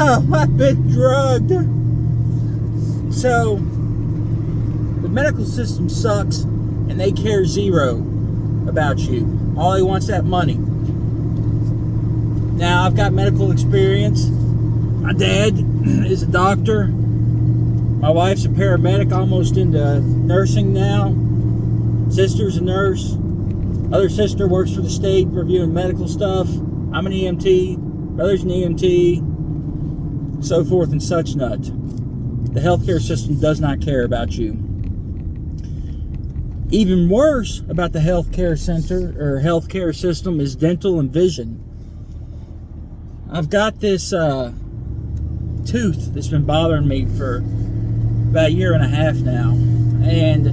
Oh, I've been drugged. So, the medical system sucks, and they care zero about you. All they want's that money. Now, I've got medical experience. My dad is a doctor. My wife's a paramedic, almost into nursing now. Sister's a nurse. Other sister works for the state reviewing medical stuff. I'm an EMT. Brother's an EMT. So forth and such nut. The healthcare system does not care about you. Even worse about the healthcare center or healthcare system is dental and vision. I've got this tooth that's been bothering me for about a year and a half now, and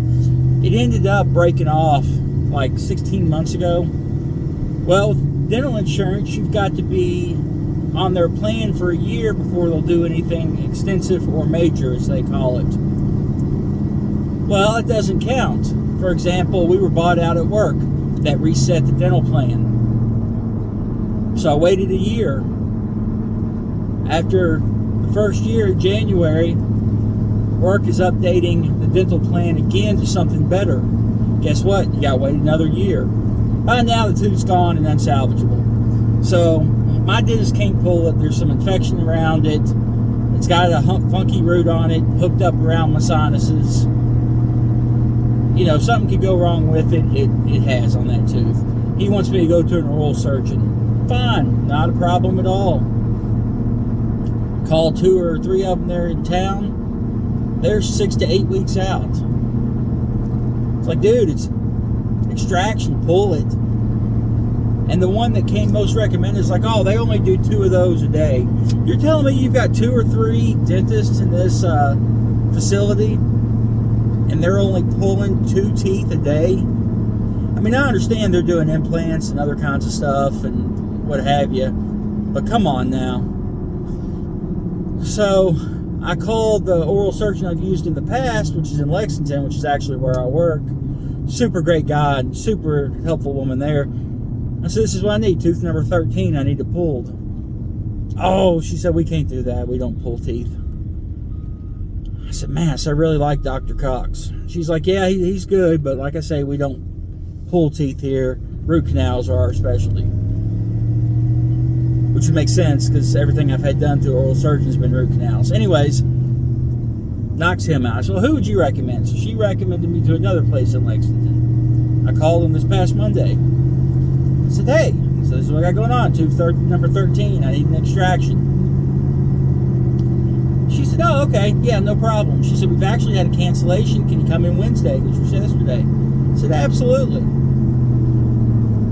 it ended up breaking off like 16 months ago. Well, with dental insurance, you've got to be on their plan for a year before they'll do anything extensive or major, as they call it. Well, it doesn't count. For example, we were bought out at work. That reset the dental plan. So I waited a year. After the first year in January, work is updating the dental plan again to something better. Guess what? You got to wait another year. By now, the tooth's gone and unsalvageable. So my dentist can't pull it. There's some infection around it. It's got a funky root on it, hooked up around my sinuses. You know, something could go wrong with it. It has on that tooth. He wants me to go to an oral surgeon. Fine, not a problem at all. Call 2 or 3 of them there in town. They're 6 to 8 weeks out. It's like, dude, it's extraction, pull it. And the one that came most recommended is like, oh, they only do 2 of those a day. You're telling me you've got 2 or 3 dentists in this facility, and they're only pulling 2 teeth a day? I mean, I understand they're doing implants and other kinds of stuff and what have you, but come on now. So I called the oral surgeon I've used in the past, which is in Lexington, which is actually where I work. Super great guy, super helpful woman there. I said, this is what I need, tooth number 13, I need it pulled. Oh, she said, we can't do that, we don't pull teeth. I said, man, I really like Dr. Cox. She's like, yeah, he's good, but like I say, we don't pull teeth here. Root canals are our specialty. Which would make sense, because everything I've had done through oral surgeon has been root canals. Anyways, knocks him out. I said, well, who would you recommend? So she recommended me to another place in Lexington. I called them this past Monday. I said, hey, so this is what I got going on. Tooth number 13, I need an extraction. She said, oh, okay, yeah, no problem. She said, we've actually had a cancellation. Can you come in Wednesday, which was yesterday? I said, absolutely.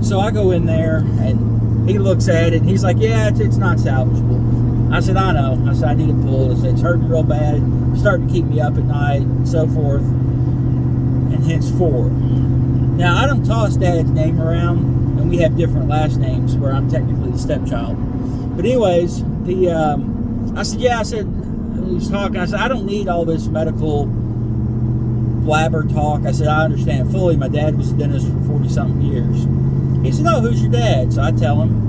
So I go in there, and he looks at it, and he's like, yeah, it's not salvageable. I said, I know. I said, I need it pulled. I said, it's hurting real bad. It's starting to keep me up at night, and so forth, and henceforth. Now, I don't toss Dad's name around, and we have different last names where I'm technically the stepchild. But anyways, I said, yeah, I said, he was talking, I said, I don't need all this medical blabber talk. I said, I understand fully. My dad was a dentist for 40-something years. He said, oh, who's your dad? So I tell him.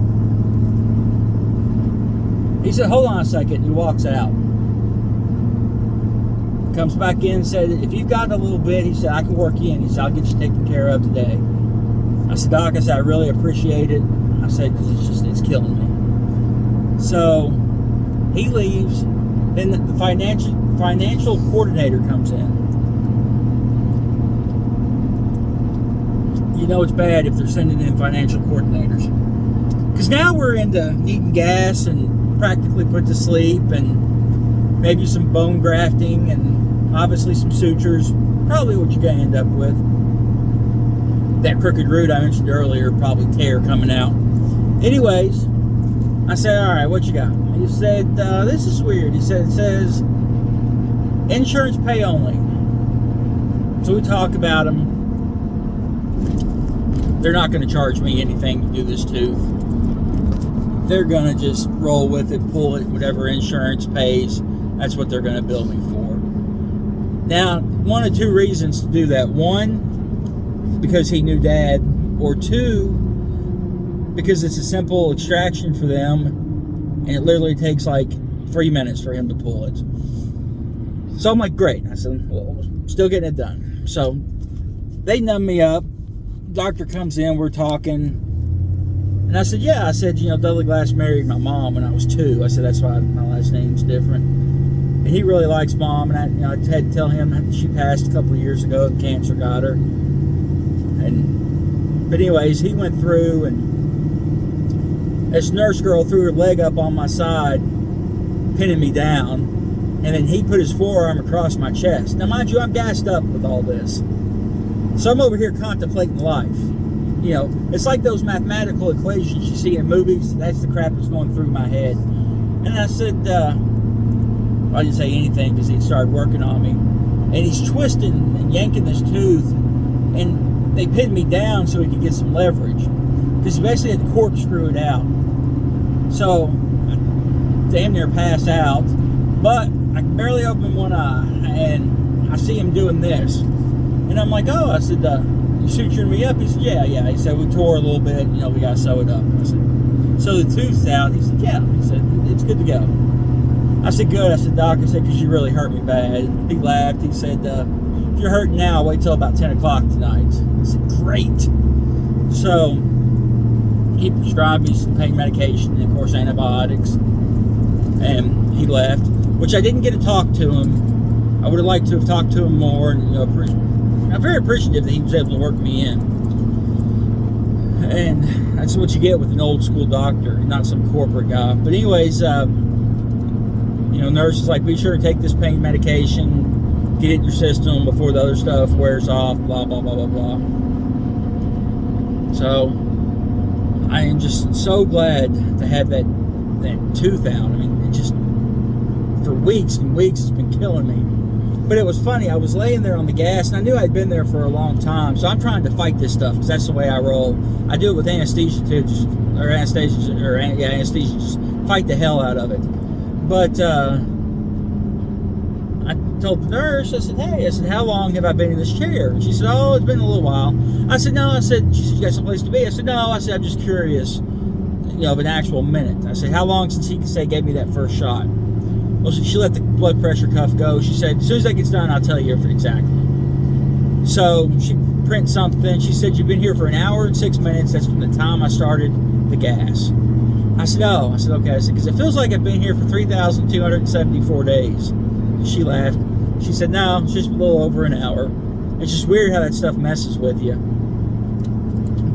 He said, hold on a second. And he walks out. Comes back in and said, if you've got a little bit, he said, I can work you in. He said, I'll get you taken care of today. I said, Doc, I said, I really appreciate it. I said, because it's killing me. So he leaves. Then the financial coordinator comes in. You know it's bad if they're sending in financial coordinators. Because now we're into needing gas and practically put to sleep and maybe some bone grafting and obviously some sutures. Probably what you're going to end up with. That crooked root I mentioned earlier, probably tear coming out. Anyways, I said, all right, what you got? He said, this is weird. He said, it says, insurance pay only. So we talk about them. They're not going to charge me anything to do this tooth. They're going to just roll with it, pull it, whatever insurance pays. That's what they're going to bill me for. Now, 1 of 2 reasons to do that. 1, because he knew Dad. Or 2, because it's a simple extraction for them. And it literally takes like 3 minutes for him to pull it. So I'm like, great. I said, well, still getting it done. So they numb me up. Doctor comes in, we're talking. And I said, yeah. I said, Dudley Glass married my mom when I was 2. I said, that's why my last name's different. And he really likes Mom. And I had to tell him that she passed a couple of years ago. Cancer got her. But anyways, he went through, and this nurse girl threw her leg up on my side, pinning me down. And then he put his forearm across my chest. Now, mind you, I'm gassed up with all this. So I'm over here contemplating life. It's like those mathematical equations you see in movies. That's the crap that's going through my head. And I said, I didn't say anything because he started working on me. And he's twisting and yanking this tooth. And they pinned me down so he could get some leverage. Because he basically had to corkscrew it out. So, I damn near passed out. But I can barely open one eye. And I see him doing this. And I'm like, oh, I said, you suturing me up? He said, yeah. He said, we tore a little bit, we got to sew it up. I said, so the tooth's out? He said, yeah. He said, it's good to go. I said, good. I said, Doc, I said, because you really hurt me bad. He laughed. He said, if you're hurting now, wait till about 10 o'clock tonight. I said, great. So he prescribed me some pain medication and, of course, antibiotics. And he left, which I didn't get to talk to him. I would have liked to have talked to him more. And, I'm very appreciative that he was able to work me in. And that's what you get with an old school doctor, not some corporate guy. But anyways, nurse is like, be sure to take this pain medication, get it in your system before the other stuff wears off, blah, blah, blah, blah, blah. So, I am just so glad to have that tooth out. I mean, it just, for weeks and weeks, it's been killing me. But it was funny, I was laying there on the gas, and I knew I'd been there for a long time, so I'm trying to fight this stuff, because that's the way I roll. I do it with anesthesia, too, anesthesia, just fight the hell out of it. But, I told the nurse, I said, hey, how long have I been in this chair? And she said, oh, it's been a little while. I said, no, she said, you got someplace to be? I said, no, I'm just curious, of an actual minute. I said, how long since he gave me that first shot? Well, she let the blood pressure cuff go. She said, as soon as that gets done, I'll tell you exactly. So she printed something. She said, you've been here for an hour and 6 minutes. That's from the time I started the gas. I said, oh. I said, okay. I said, because it feels like I've been here for 3,274 days. She laughed. She said, no, it's just a little over an hour. It's just weird how that stuff messes with you.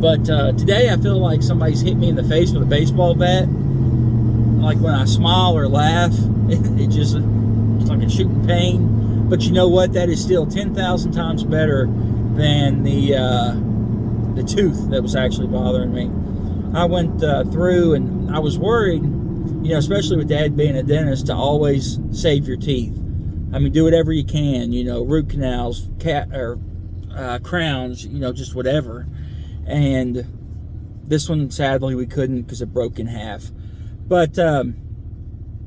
But today I feel like somebody's hit me in the face with a baseball bat. Like when I smile or laugh, it's like a shooting pain. But you know what? That is still 10,000 times better than the tooth that was actually bothering me. I went through, and I was worried, especially with Dad being a dentist, to always save your teeth. I mean, do whatever you can, root canals, crowns, just whatever. And this one, sadly, we couldn't because it broke in half. But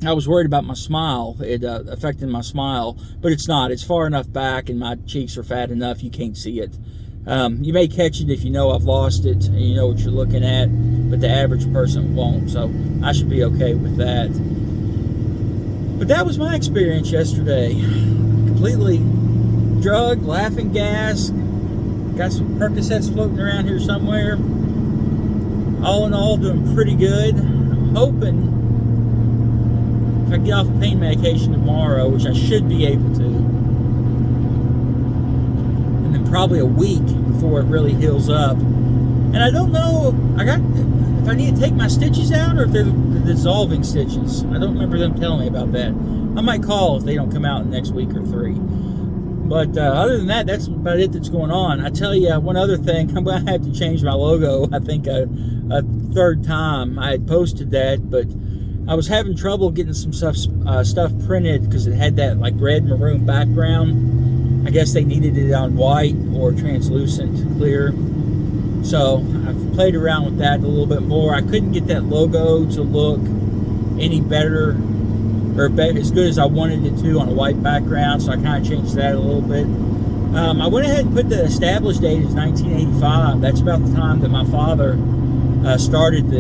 I was worried about my smile. It affected my smile, but it's not. It's far enough back, and my cheeks are fat enough you can't see it. You may catch it if you know I've lost it and you know what you're looking at, but the average person won't, so I should be okay with that. But that was my experience yesterday. Completely drugged, laughing gas, got some Percocets floating around here somewhere. All in all, doing pretty good. I'm hoping if I get off pain medication tomorrow, which I should be able to, and then probably a week before it really heals up. And I don't know if I need to take my stitches out or if they're the dissolving stitches. I don't remember them telling me about that. I might call if they don't come out in the next week or 3. But other than that, that's about it that's going on. I tell you, one other thing, I'm going to have to change my logo, I think, a 3rd time. I had posted that, but I was having trouble getting some stuff printed because it had that like red maroon background. I guess they needed it on white or translucent clear. So I've played around with that a little bit more. I couldn't get that logo to look any better or as good as I wanted it to on a white background, so I kind of changed that a little bit. I went ahead and put the established date as 1985. That's about the time that my father started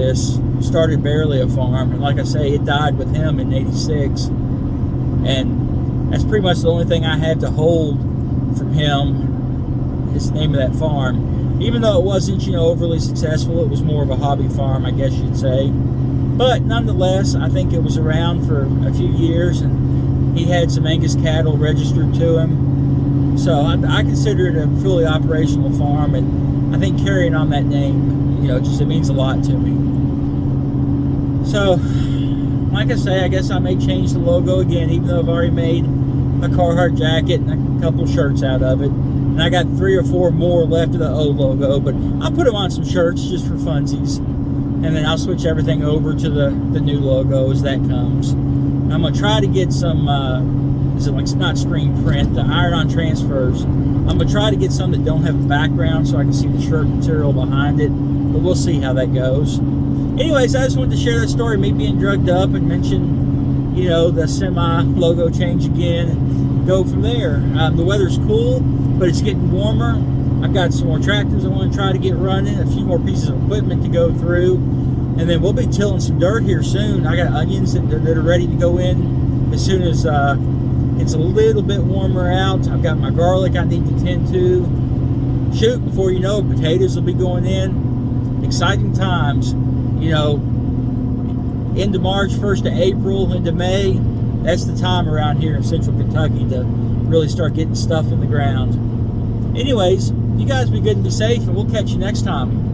barely a farm, and like I say, it died with him in '86, and that's pretty much the only thing I had to hold from him is the name of that farm. Even though it wasn't, overly successful, it was more of a hobby farm, I guess you'd say. But nonetheless, I think it was around for a few years, and he had some Angus cattle registered to him. So I consider it a fully operational farm, and I think carrying on that name, it means a lot to me. So, like I say, I guess I may change the logo again, even though I've already made a Carhartt jacket and a couple shirts out of it. And I got 3 or 4 more left of the O logo, but I'll put them on some shirts just for funsies. And then I'll switch everything over to the new logo as that comes. I'm going to try to get some, not screen print, the iron-on transfers. I'm going to try to get some that don't have a background so I can see the shirt material behind it. But we'll see how that goes. Anyways, I just wanted to share that story, me being drugged up, and mention, the semi logo change again, and go from there. The weather's cool, but it's getting warmer. I've got some more tractors I want to try to get running, a few more pieces of equipment to go through, and then we'll be tilling some dirt here soon. I got onions that are ready to go in as soon as it's a little bit warmer out. I've got my garlic I need to tend to. Shoot, before you know it, potatoes will be going in. Exciting times, into March, 1st of April, into May. That's the time around here in central Kentucky to really start getting stuff in the ground. Anyways, you guys be good and be safe, and we'll catch you next time.